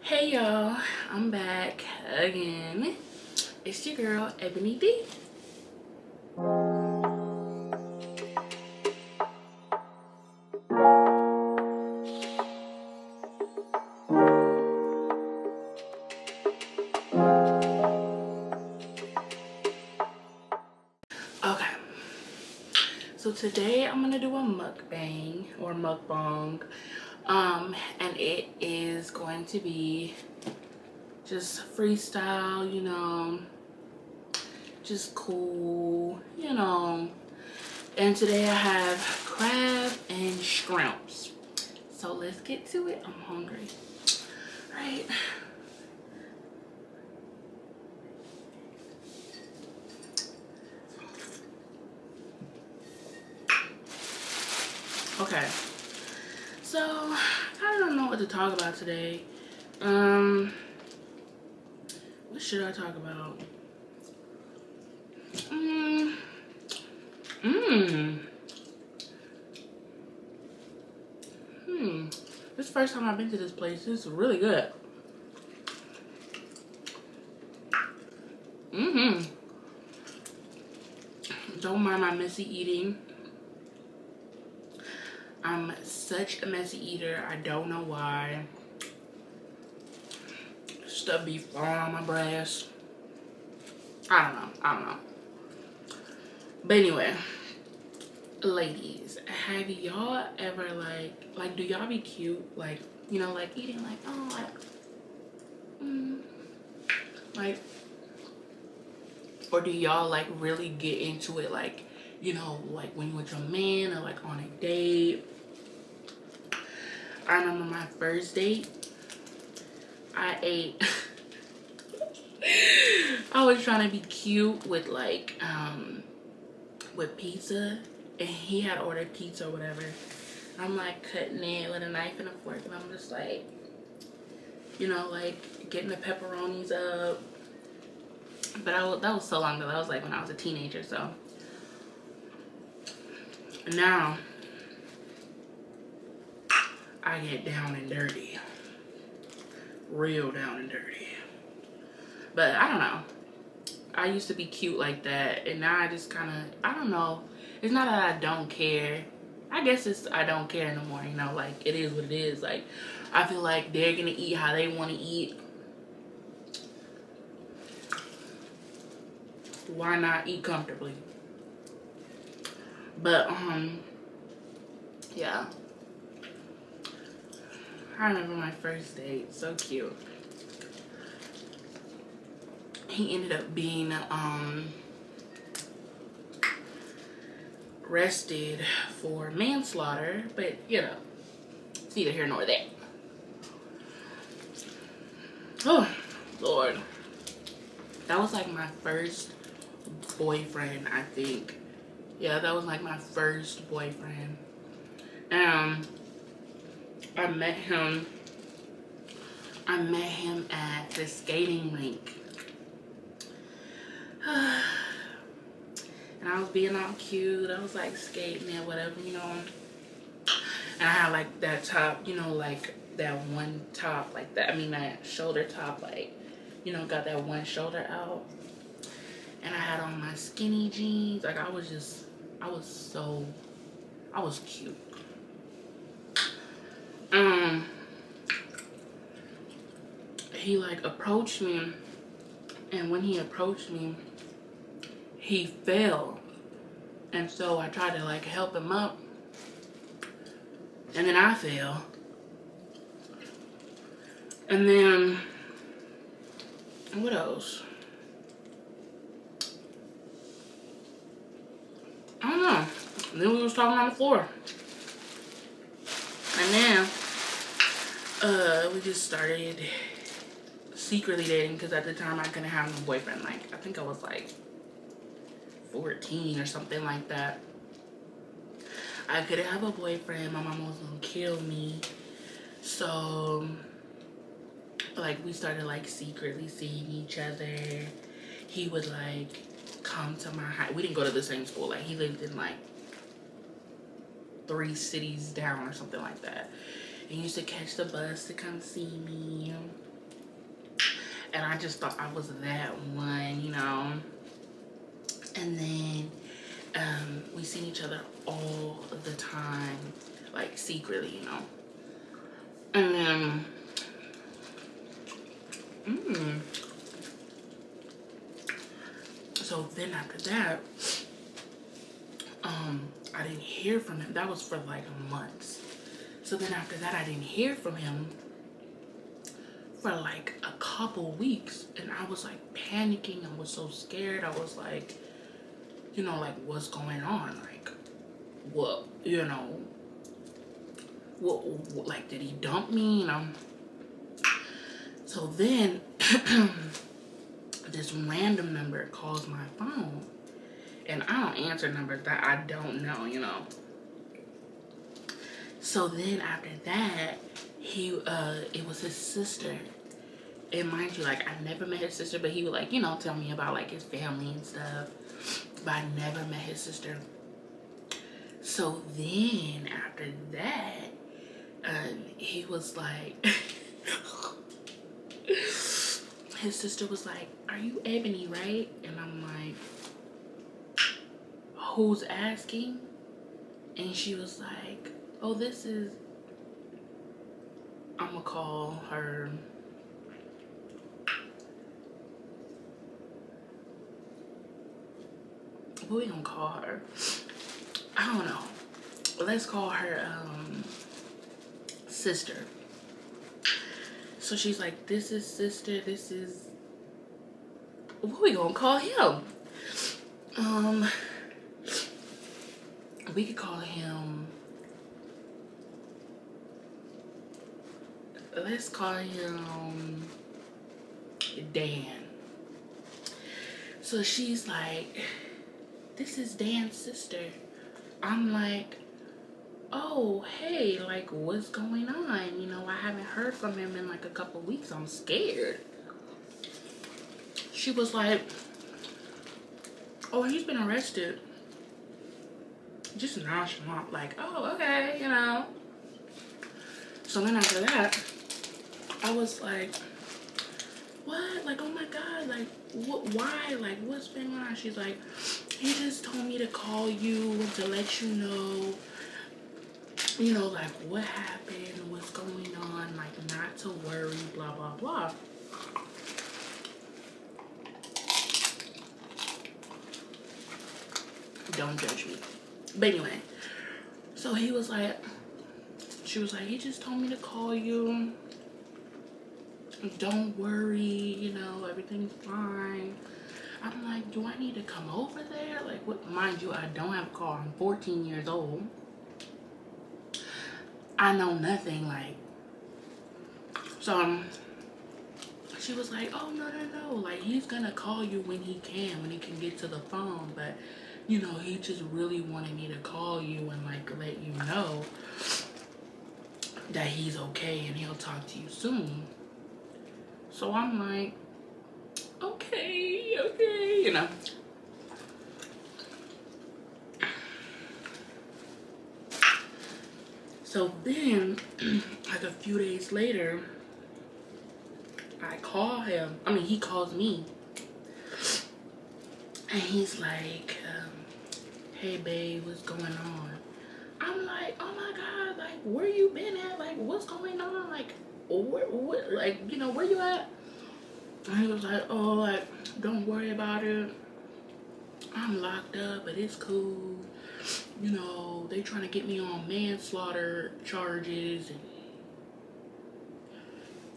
Hey y'all, I'm back again. It's your girl, Ebony D. Okay, so today I'm gonna do a mukbang or mukbang. And it is going to be just freestyle, just cool, And today I have crab and shrimps. So let's get to it. I'm hungry. All right. Okay. So I don't know what to talk about today. What should I talk about? This is the first time I've been to this place. This is really good. Don't mind my messy eating. I'm such a messy eater. I don't know why. Stuff be falling on my breast. I don't know. But anyway, ladies, have y'all ever like do y'all be cute? Like, like eating like, oh, like, or do y'all like really get into it? Like, like when you're with your man or like on a date. I remember my first date, I ate, I was trying to be cute with like, with pizza, and he had ordered pizza or whatever. I'm like cutting it with a knife and a fork, and I'm just like, like getting the pepperonis up. But that was so long ago. That was like when I was a teenager, so. Now, I get down and dirty. Real down and dirty. But I don't know. I used to be cute like that, and now I just kind of, I don't know. It's not that I don't care. I guess it's I don't care no more, like it is what it is. Like, I feel like they're gonna eat how they want to eat. Why not eat comfortably? But, yeah. I remember my first date. So cute. He ended up being, arrested for manslaughter. But, it's neither here nor there. Oh, Lord. That was like my first boyfriend, I think. Yeah, that was like my first boyfriend. I met him at the skating rink. And I was being all cute. I was like skating and whatever, And I had like that top, like that one top, like that. I mean, that shoulder top, like, got that one shoulder out. And I had on my skinny jeans. Like, I was cute. He like approached me, and when he approached me, he fell. And so I tried to like help him up, and then I fell. And then, what else? I don't know. And then we was talking on the floor. And then, we just started secretly dating, because at the time I couldn't have no boyfriend. Like, I think I was like 14 or something like that. I couldn't have a boyfriend. My mom was gonna kill me. So, like, we started like secretly seeing each other. He would like come to my house. We didn't go to the same school. Like, he lived in like 3 cities down or something like that. And he used to catch the bus to come see me. And I just thought I was that one, you know. And then we seen each other all the time, like secretly, you know. And then so then after that, I didn't hear from him. That was for like months. So then after that, I didn't hear from him for like a couple weeks. And I was like panicking. I was so scared. I was like, you know, like, what's going on? Like, what, you know, what like, did he dump me? You know? So then this random number calls my phone. And I don't answer numbers that I don't know, you know. So then after that, it was his sister. And mind you, like, I never met his sister, but he would, like, you know, tell me about, like, his family and stuff. But I never met his sister. So then after that, he was like, his sister was like, "Are you Ebony, right?" And I'm like, "Who's asking?" And she was like, "Oh, this is," I'm gonna call her, what we gonna call her? I don't know. Let's call her sister. So she's like, "This is sister, this is," what we gonna call him? We could call him, let's call him Dan. So she's like, "This is Dan's sister." I'm like, "Oh, hey, like, what's going on? You know, I haven't heard from him in like a couple weeks. I'm scared." She was like, "Oh, he's been arrested." Just nonchalant, like, "Oh, okay, you know." So then after that, I was like, "What? Like, oh my God, like, what, why? Like, what's been on?" She's like, "He just told me to call you to let you know, like, what happened, what's going on, like, not to worry, blah, blah, blah." Don't judge me. But anyway, so he was like, she was like, "He just told me to call you. Don't worry, you know, everything's fine." I'm like, "Do I need to come over there? Like, what?" Mind you, I don't have a car. I'm 14 years old. I know nothing, like. So she was like, "Oh, no. Like, he's gonna call you when he can get to the phone. But, you know, he just really wanted me to call you and, like, let you know that he's okay and he'll talk to you soon." So I'm like, okay, you know. So then, like a few days later, I call him. I mean, he calls me. And he's like, "Hey, babe, what's going on?" I'm like, "Oh my God, like, where you been at? Like, what's going on? Like, what, like, you know, where you at?" And he was like, "Oh, like, don't worry about it. I'm locked up, but it's cool. You know, they trying to get me on manslaughter charges."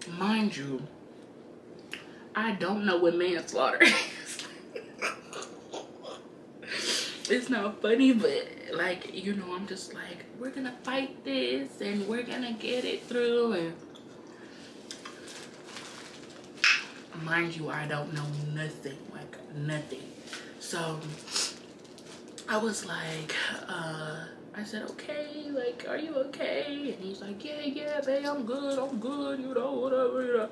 And mind you, I don't know what manslaughter is. It's not funny, but, like, you know, I'm just like, we're gonna fight this and we're gonna get it through. And mind you, I don't know nothing, like, nothing. So I was like, I said, "Okay, like, are you okay?" And he's like, yeah, babe, I'm good, you know, whatever, you know.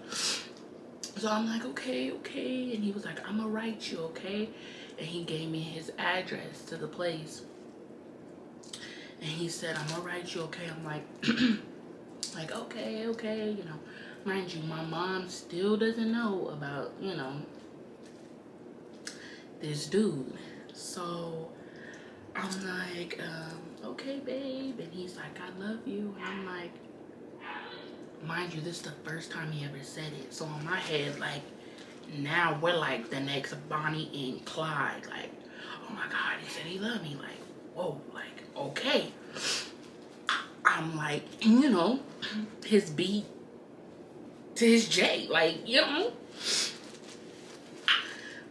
So I'm like, okay. And he was like, "I'm gonna write you, okay?" And he gave me his address to the place. And he said, "I'm gonna write you, okay?" I'm like, like, okay, you know. Mind you, my mom still doesn't know about, you know, this dude. So I'm like, okay, babe. And he's like, I love you. And I'm like, mind you, this is the first time he ever said it. So in my head, like, now we're like the next Bonnie and Clyde. Like, oh my God, he said he loved me. Like, whoa, like, okay. I'm like, you know, his B to his J, like, you know.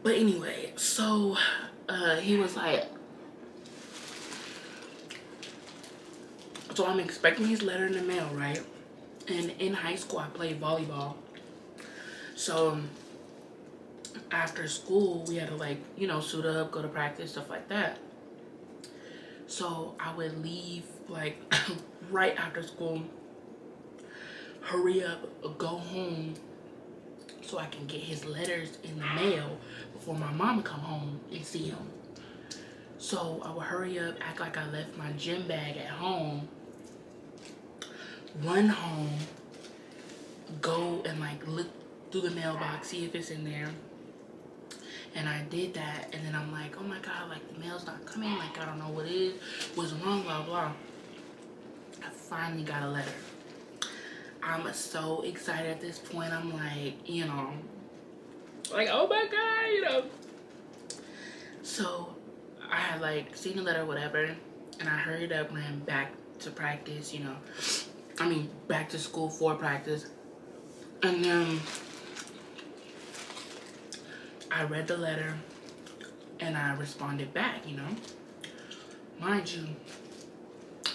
But anyway, so he was like, so I'm expecting his letter in the mail, right? And in high school, I played volleyball. So after school, we had to, like, you know, suit up, go to practice, stuff like that. So I would leave, like, right after school, hurry up, go home, so I can get his letters in the mail before my mom come home and see him. So I would hurry up, act like I left my gym bag at home, run home, go and, like, look through the mailbox, see if it's in there. And I did that, and then I'm like, oh my God, like, the mail's not coming, like, I don't know what it is, what's wrong, blah, blah. I finally got a letter. I'm so excited at this point. I'm like, you know, like, oh my God, you know. So I had, like, seen the letter or whatever, and I hurried up, ran back to practice, you know. I mean, back to school for practice. And then I read the letter, and I responded back, you know. Mind you,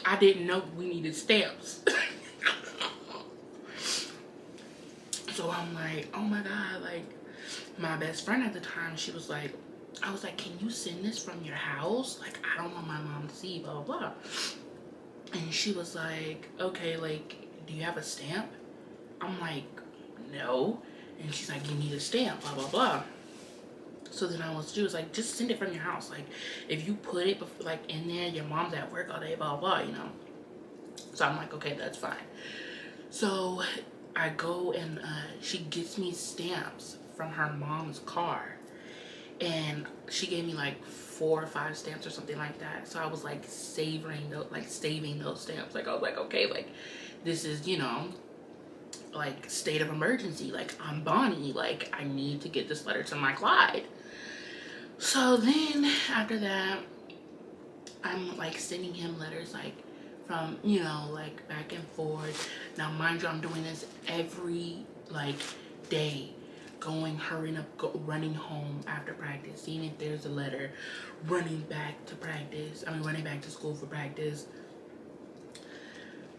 I didn't know we needed stamps. So I'm like, oh my God, like, my best friend at the time, she was like, I was like, can you send this from your house? Like, I don't want my mom to see, blah, blah, blah. And she was like, okay, like, do you have a stamp? I'm like, no. And she's like, you need a stamp, blah, blah, blah. So then she was like, just send it from your house. Like, if you put it, like, in there, your mom's at work all day, blah, blah, you know. So I'm like, okay, that's fine. So I go and she gets me stamps from her mom's car. And she gave me like 4 or 5 stamps or something like that. So I was like saving those stamps. Like, I was like, okay, like, this is, you know, like, state of emergency. Like, I'm Bonnie. Like, I need to get this letter to my Clyde. So then after that, I'm like sending him letters, like, from, you know, like, back and forth. Now, mind you, I'm doing this every, like, day. Going, hurrying up, running home after practice, seeing if there's a letter, running back to practice. I mean, running back to school for practice.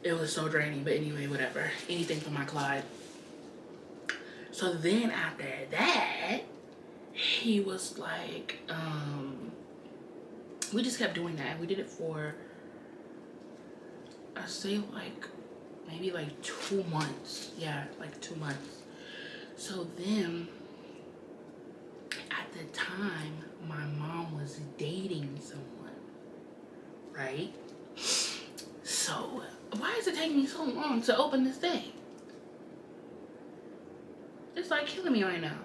It was so draining, but anyway, whatever. Anything for my Clyde. So then after that, he was like, we just kept doing that. We did it for, I say, like, maybe like 2 months. Yeah, like 2 months. So then, at the time, my mom was dating someone, right? So, why is it taking me so long to open this thing? It's like killing me right now.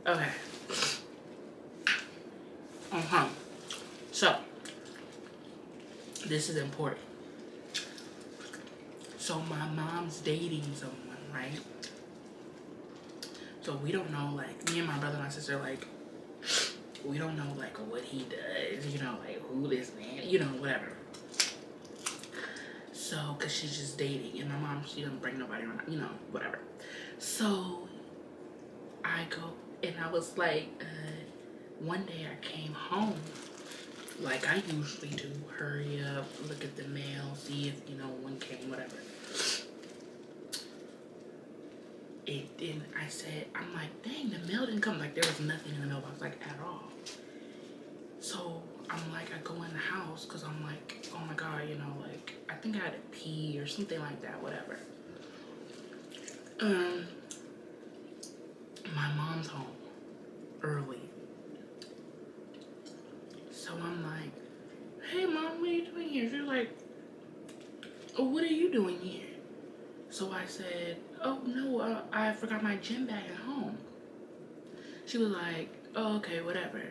Okay. So, this is important. So my mom's dating someone, right? So we don't know, like, me and my brother and my sister, like, we don't know, like, what he does, you know, like, who this man, you know, whatever. So, because she's just dating, and my mom, she doesn't bring nobody around, you know, whatever. So I go, and I was like, one day I came home, like I usually do, hurry up, look at the mail, see if, you know, one came, whatever. It didn't. I said, I'm like, dang, the mail didn't come. Like, there was nothing in the mailbox, like, at all. So I'm like, I go in the house because I'm like, oh my God, you know, like, I think I had to pee or something like that, whatever. My mom's home early. So I'm like, hey, Mom, what are you doing here? She's like, oh, what are you doing here? So I said, oh, no, I forgot my gym bag at home. She was like, oh, okay, whatever.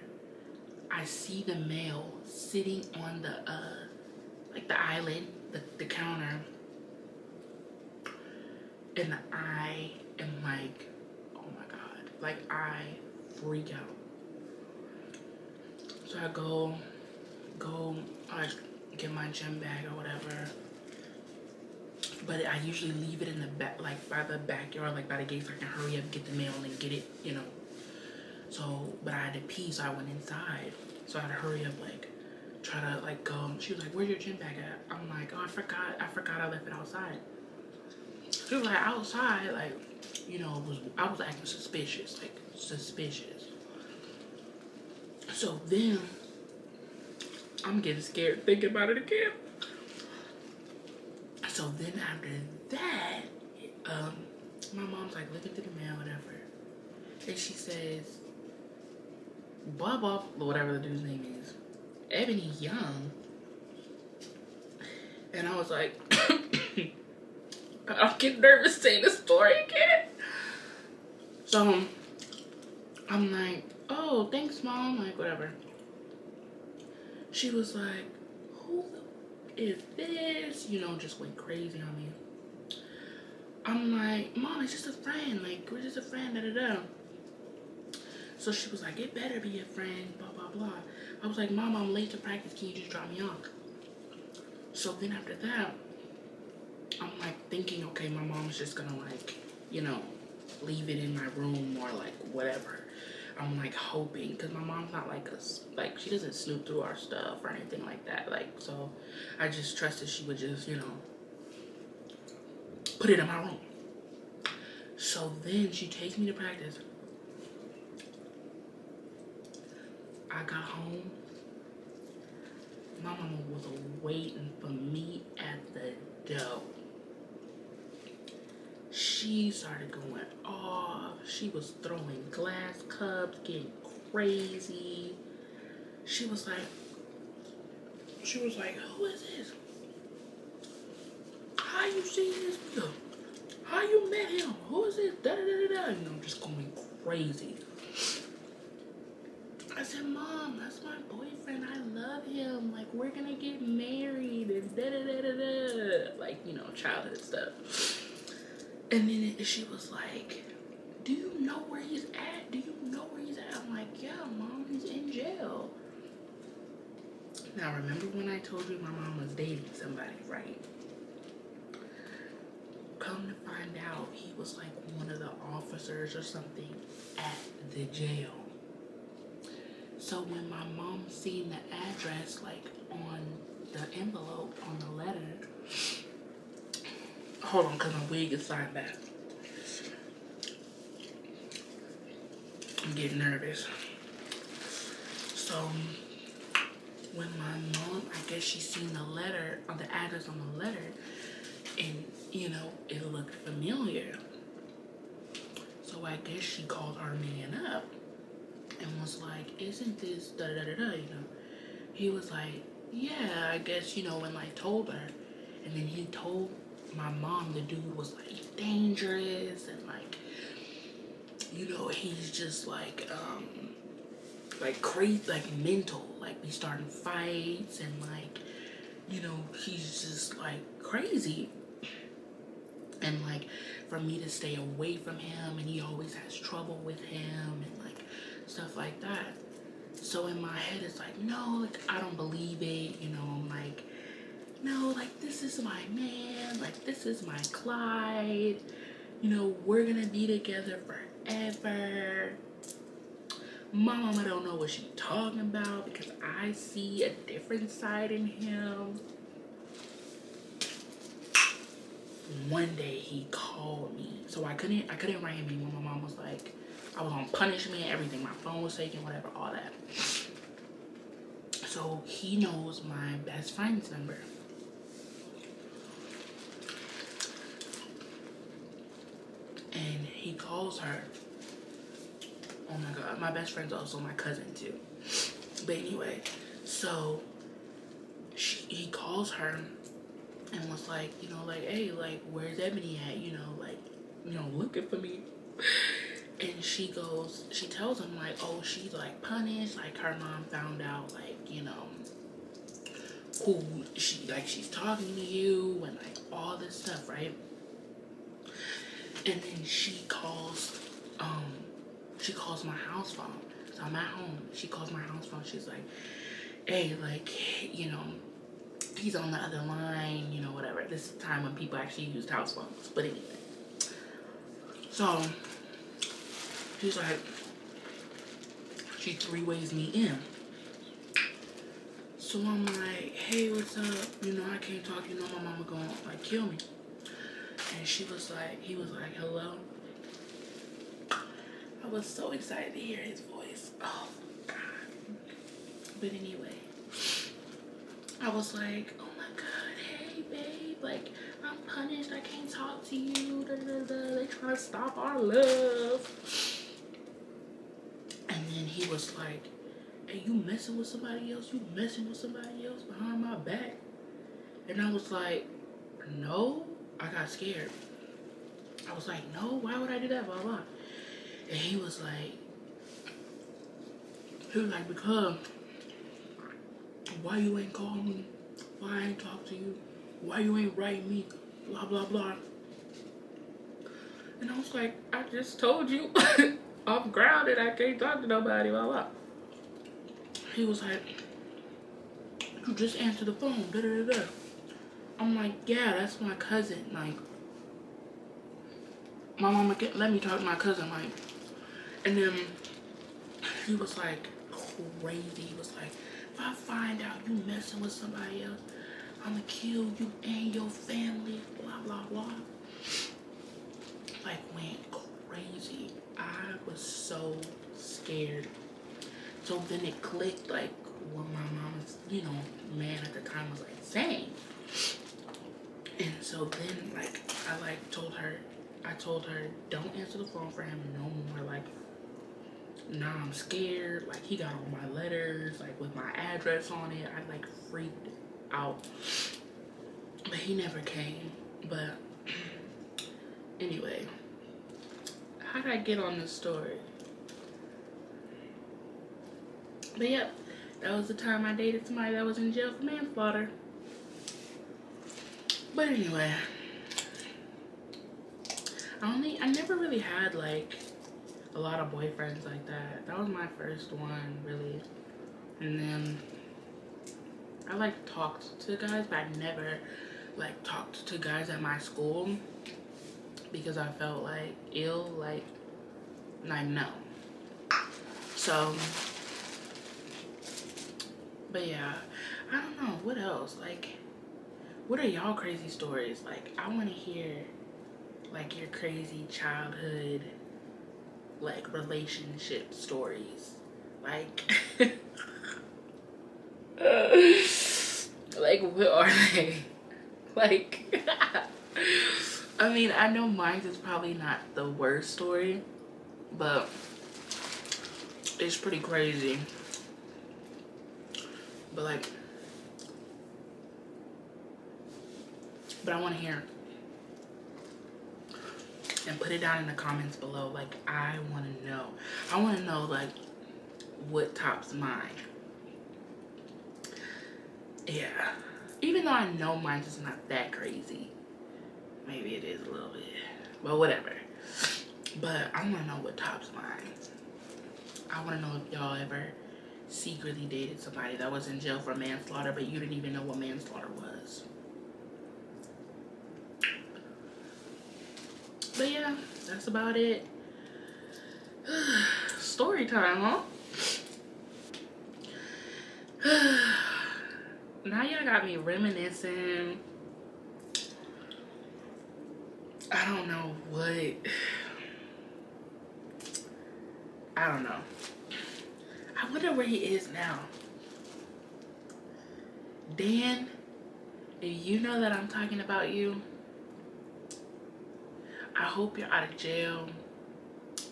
I see the mail sitting on the, like the island, the counter. And I am like, oh my God. Like, I freak out. So I go, I get my gym bag or whatever. But I usually leave it in the back, like by the backyard, like by the gate, so I can hurry up, get the mail, and get it, you know. So, but I had to pee, so I went inside. So I had to hurry up, like, try to, like, go. She was like, where's your gym bag at? I'm like, oh, I forgot I left it outside. She was like, outside, like, you know, I was acting suspicious, like, suspicious. So then, I'm getting scared thinking about it again. So then after that, my mom's like looking through the mail, whatever. And she says, blah, blah, whatever the dude's name is, Ebony Young. And I was like, I'm getting nervous saying the story again. So I'm like, oh, thanks, Mom, like, whatever. She was like, who is this? You know, just went crazy on me. I'm like, Mom, it's just a friend. Like, we're just a friend, da-da-da. So she was like, it better be a friend, blah, blah, blah. I was like, Mom, I'm late to practice. Can you just drop me off? So then after that, I'm like thinking, okay, my mom's just gonna, like, you know, leave it in my room or like whatever. I'm like hoping, because my mom's not like us, like she doesn't snoop through our stuff or anything like that. Like, so I just trusted she would just, you know, put it in my room. So then she takes me to practice. I got home. My mama was waiting for me at the door. She started going off. She was throwing glass cups, getting crazy. She was like, who is this? How you seen this nigga? How you met him? Who is this? Da da da da. You know, just going crazy. I said, Mom, that's my boyfriend. I love him. Like, we're gonna get married and da da da da da. Like, you know, childhood stuff. And then she was like, do you know where he's at? Do you know where he's at? I'm like, yeah, Mom, he's in jail. Now, remember when I told you my mom was dating somebody, right? Come to find out, he was like one of the officers or something at the jail. So when my mom seen the address, like, on the envelope, on the letter, hold on, because my wig is signed back. I'm getting nervous. So when my mom, I guess she seen the letter, on the address on the letter, and, you know, it looked familiar. So I guess she called our man up and was like, isn't this da da da da, you know? He was like, yeah, I guess, you know, and like told her. And then he told my mom the dude was like dangerous and like, you know, he's just like crazy, like mental, like be starting fights and like, you know, he's just like crazy. And like for me to stay away from him, and he always has trouble with him and like stuff like that. So in my head it's like, no, like I don't believe it, you know. I'm like, no, like this is my man, like this is my Clyde, you know, we're gonna be together forever. My mama don't know what she's talking about because I see a different side in him. One day he called me, so I couldn't write him anymore. My mom was like, I was on punishment, everything, my phone was taken, whatever, all that. So he knows my best friend's number. And he calls her. Oh my God, my best friend's also my cousin too. But anyway, so he calls her and was like, you know, like, hey, like, where's Ebony at? You know, like, you know, looking for me. And she tells him, like, oh, she's, like, punished. Like, her mom found out, like, you know, who she's talking to you and, like, all this stuff, right? And then she calls my house phone. So I'm at home. She calls my house phone. She's like, hey, like, you know, he's on the other line, you know, whatever. This is the time when people actually used house phones. But anyway. So, she's like, she three-ways me in. So I'm like, hey, what's up? You know, I can't talk. You know, my mama gonna, like, kill me. And he was like, hello? I was so excited to hear his voice. Oh, God. But anyway, I was like, oh my God, hey, babe. Like, I'm punished. I can't talk to you. Da, da, da. They trying to stop our love. And then he was like, hey, you messing with somebody else? You messing with somebody else behind my back? And I was like, no. I got scared. I was like, no, why would I do that? Blah, blah. And he was like, because why you ain't call me? Why I ain't talk to you? Why you ain't write me? Blah, blah, blah. And I was like, I just told you I'm grounded. I can't talk to nobody. Blah, blah. He was like, you just answer the phone. Da, da, da, da. I'm like, yeah, that's my cousin. Like, my mama can't let me talk to my cousin. Like, and then he was like crazy. He was like, if I find out you messing with somebody else, I'ma kill you and your family. Blah, blah, blah. Like, went crazy. I was so scared. So then it clicked, like, what my mom's, you know, man at the time was, like, saying. And so then, like, I told her, don't answer the phone for him no more. Like, nah, I'm scared. Like, he got all my letters, like, with my address on it. I, like, freaked out. But he never came. But anyway, how did I get on this story? But yep, that was the time I dated somebody that was in jail for manslaughter. But anyway, I never really had like a lot of boyfriends like that. That was my first one, really. And then I like talked to guys, but I never like talked to guys at my school because I felt like ill, like no. So, but yeah, I don't know what else. Like, what are y'all crazy stories? Like, I want to hear like your crazy childhood, like relationship stories. Like, like what are they? Like, I mean, I know mine is probably not the worst story, but it's pretty crazy. But like, but I want to hear and put it down in the comments below. Like, I want to know. I want to know like what tops mine. Yeah. Even though I know mine is not that crazy. Maybe it is a little bit. But whatever. But I want to know what tops mine. I want to know if y'all ever secretly dated somebody that was in jail for manslaughter, but you didn't even know what manslaughter was. But yeah, that's about it. Story time, huh? Now y'all got me reminiscing. I don't know what. I don't know. I wonder where he is now. Dan, if you know that I'm talking about you, I hope you're out of jail.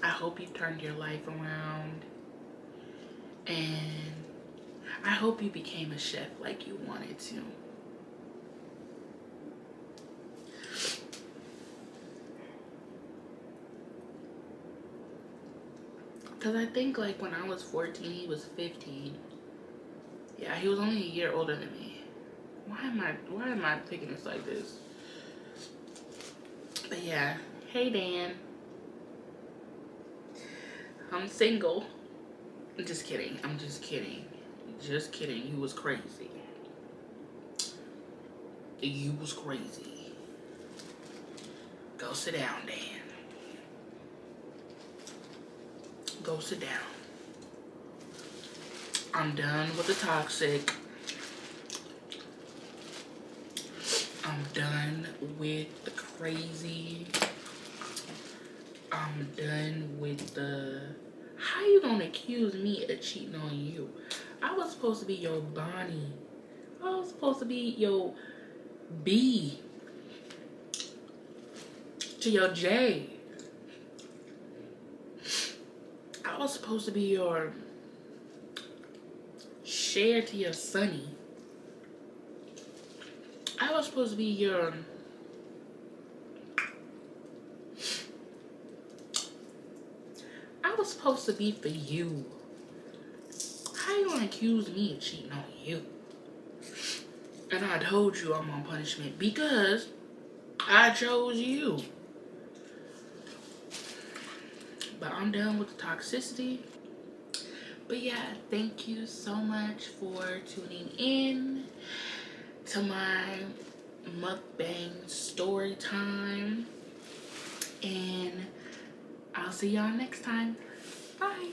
I hope you turned your life around. And I hope you became a chef like you wanted to. Because I think like when I was 14, he was 15. Yeah, he was only a year older than me. Why am I picking this like this? But yeah, hey Dan. I'm single. I'm just kidding. I'm just kidding. Just kidding. You was crazy. You was crazy. Go sit down, Dan. Go sit down. I'm done with the toxic. I'm done with the crazy. I'm done with the... How you gonna accuse me of cheating on you? I was supposed to be your Bonnie. I was supposed to be your B to your J. I was supposed to be your Cher to your Sunny. I was supposed to be your... I was supposed to be for you. How you gonna accuse me of cheating on you? And I told you I'm on punishment because I chose you. But I'm done with the toxicity. But yeah, thank you so much for tuning in to my mukbang story time. And I'll see y'all next time. Bye.